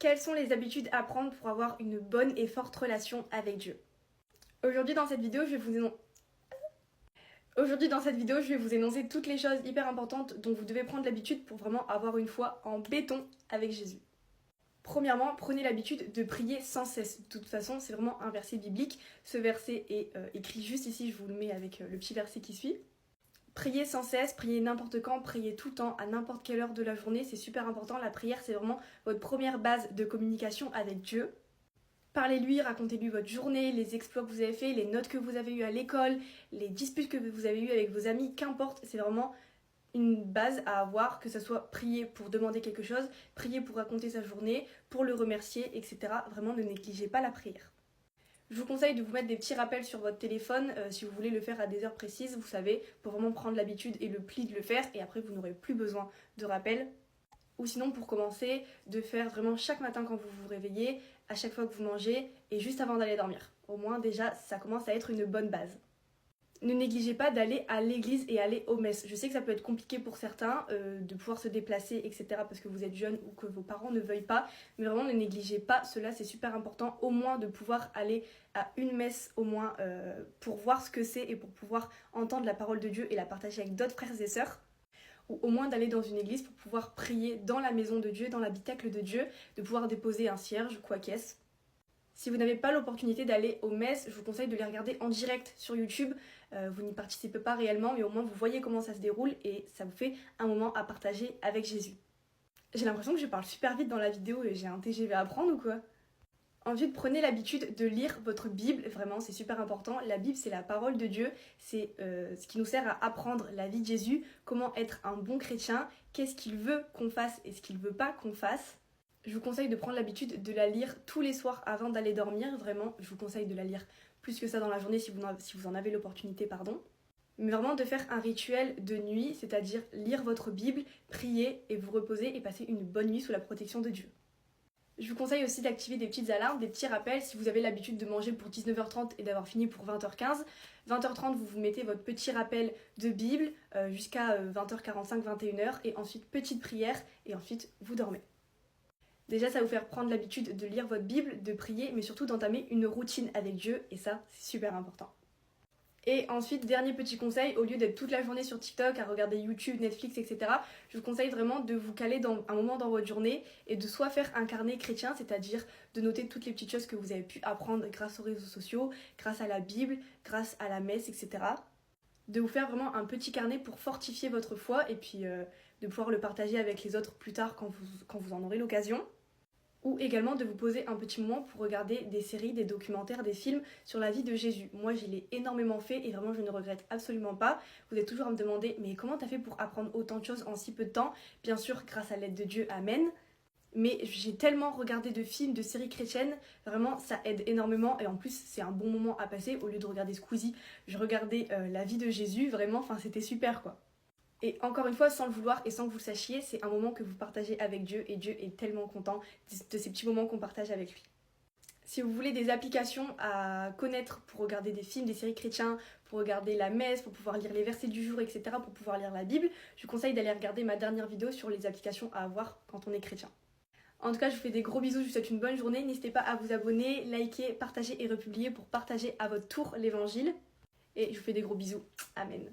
Quelles sont les habitudes à prendre pour avoir une bonne et forte relation avec Dieu? Aujourd'hui dans cette vidéo, je vais vous énoncer toutes les choses hyper importantes dont vous devez prendre l'habitude pour vraiment avoir une foi en béton avec Jésus. Premièrement, prenez l'habitude de prier sans cesse. De toute façon, c'est vraiment un verset biblique. Ce verset est écrit juste ici, je vous le mets avec le petit verset qui suit. Priez sans cesse, priez n'importe quand, priez tout le temps, à n'importe quelle heure de la journée, c'est super important. La prière, c'est vraiment votre première base de communication avec Dieu. Parlez-lui, racontez-lui votre journée, les exploits que vous avez faits, les notes que vous avez eues à l'école, les disputes que vous avez eues avec vos amis, qu'importe, c'est vraiment une base à avoir, que ce soit prier pour demander quelque chose, prier pour raconter sa journée, pour le remercier, etc. Vraiment, ne négligez pas la prière. Je vous conseille de vous mettre des petits rappels sur votre téléphone si vous voulez le faire à des heures précises, vous savez, pour vraiment prendre l'habitude et le pli de le faire, et après vous n'aurez plus besoin de rappels. Ou sinon, pour commencer, de faire vraiment chaque matin quand vous vous réveillez, à chaque fois que vous mangez, et juste avant d'aller dormir. Au moins déjà, ça commence à être une bonne base. Ne négligez pas d'aller à l'église et aller aux messes. Je sais que ça peut être compliqué pour certains de pouvoir se déplacer, etc. parce que vous êtes jeune ou que vos parents ne veuillent pas. Mais vraiment, ne négligez pas cela, c'est super important. Au moins de pouvoir aller à une messe, au moins pour voir ce que c'est et pour pouvoir entendre la parole de Dieu et la partager avec d'autres frères et sœurs. Ou au moins d'aller dans une église pour pouvoir prier dans la maison de Dieu, dans l'habitacle de Dieu, de pouvoir déposer un cierge, quoi qu'est-ce. Si vous n'avez pas l'opportunité d'aller aux messes, je vous conseille de les regarder en direct sur YouTube. Vous n'y participez pas réellement, mais au moins vous voyez comment ça se déroule et ça vous fait un moment à partager avec Jésus. J'ai l'impression que je parle super vite dans la vidéo et j'ai un TGV à prendre ou quoi? Ensuite, prenez l'habitude de lire votre Bible, vraiment c'est super important. La Bible c'est la parole de Dieu, c'est ce qui nous sert à apprendre la vie de Jésus, comment être un bon chrétien, qu'est-ce qu'il veut qu'on fasse et ce qu'il veut pas qu'on fasse. Je vous conseille de prendre l'habitude de la lire tous les soirs avant d'aller dormir, vraiment. Je vous conseille de la lire plus que ça dans la journée si vous en avez l'opportunité, pardon. Mais vraiment de faire un rituel de nuit, c'est-à-dire lire votre Bible, prier et vous reposer et passer une bonne nuit sous la protection de Dieu. Je vous conseille aussi d'activer des petites alarmes, des petits rappels si vous avez l'habitude de manger pour 19h30 et d'avoir fini pour 20h15. 20h30, vous vous mettez votre petit rappel de Bible jusqu'à 20h45, 21h et ensuite petite prière et ensuite vous dormez. Déjà, ça va vous faire prendre l'habitude de lire votre Bible, de prier, mais surtout d'entamer une routine avec Dieu, et ça, c'est super important. Et ensuite, dernier petit conseil, au lieu d'être toute la journée sur TikTok à regarder YouTube, Netflix, etc., je vous conseille vraiment de vous caler dans un moment dans votre journée et de soit faire un carnet chrétien, c'est-à-dire de noter toutes les petites choses que vous avez pu apprendre grâce aux réseaux sociaux, grâce à la Bible, grâce à la messe, etc. De vous faire vraiment un petit carnet pour fortifier votre foi et puis de pouvoir le partager avec les autres plus tard quand vous en aurez l'occasion. Ou également de vous poser un petit moment pour regarder des séries, des documentaires, des films sur la vie de Jésus. Moi, je l'ai énormément fait et vraiment, je ne regrette absolument pas. Vous êtes toujours à me demander, mais comment t'as fait pour apprendre autant de choses en si peu de temps? Bien sûr, grâce à l'aide de Dieu, amen. Mais j'ai tellement regardé de films, de séries chrétiennes, vraiment, ça aide énormément. Et en plus, c'est un bon moment à passer. Au lieu de regarder Squeezie, je regardais la vie de Jésus. Vraiment, enfin, c'était super, quoi. Et encore une fois, sans le vouloir et sans que vous le sachiez, c'est un moment que vous partagez avec Dieu et Dieu est tellement content de ces petits moments qu'on partage avec lui. Si vous voulez des applications à connaître pour regarder des films, des séries chrétiens, pour regarder la messe, pour pouvoir lire les versets du jour, etc., pour pouvoir lire la Bible, je vous conseille d'aller regarder ma dernière vidéo sur les applications à avoir quand on est chrétien. En tout cas, je vous fais des gros bisous, je vous souhaite une bonne journée. N'hésitez pas à vous abonner, liker, partager et republier pour partager à votre tour l'évangile. Et je vous fais des gros bisous. Amen.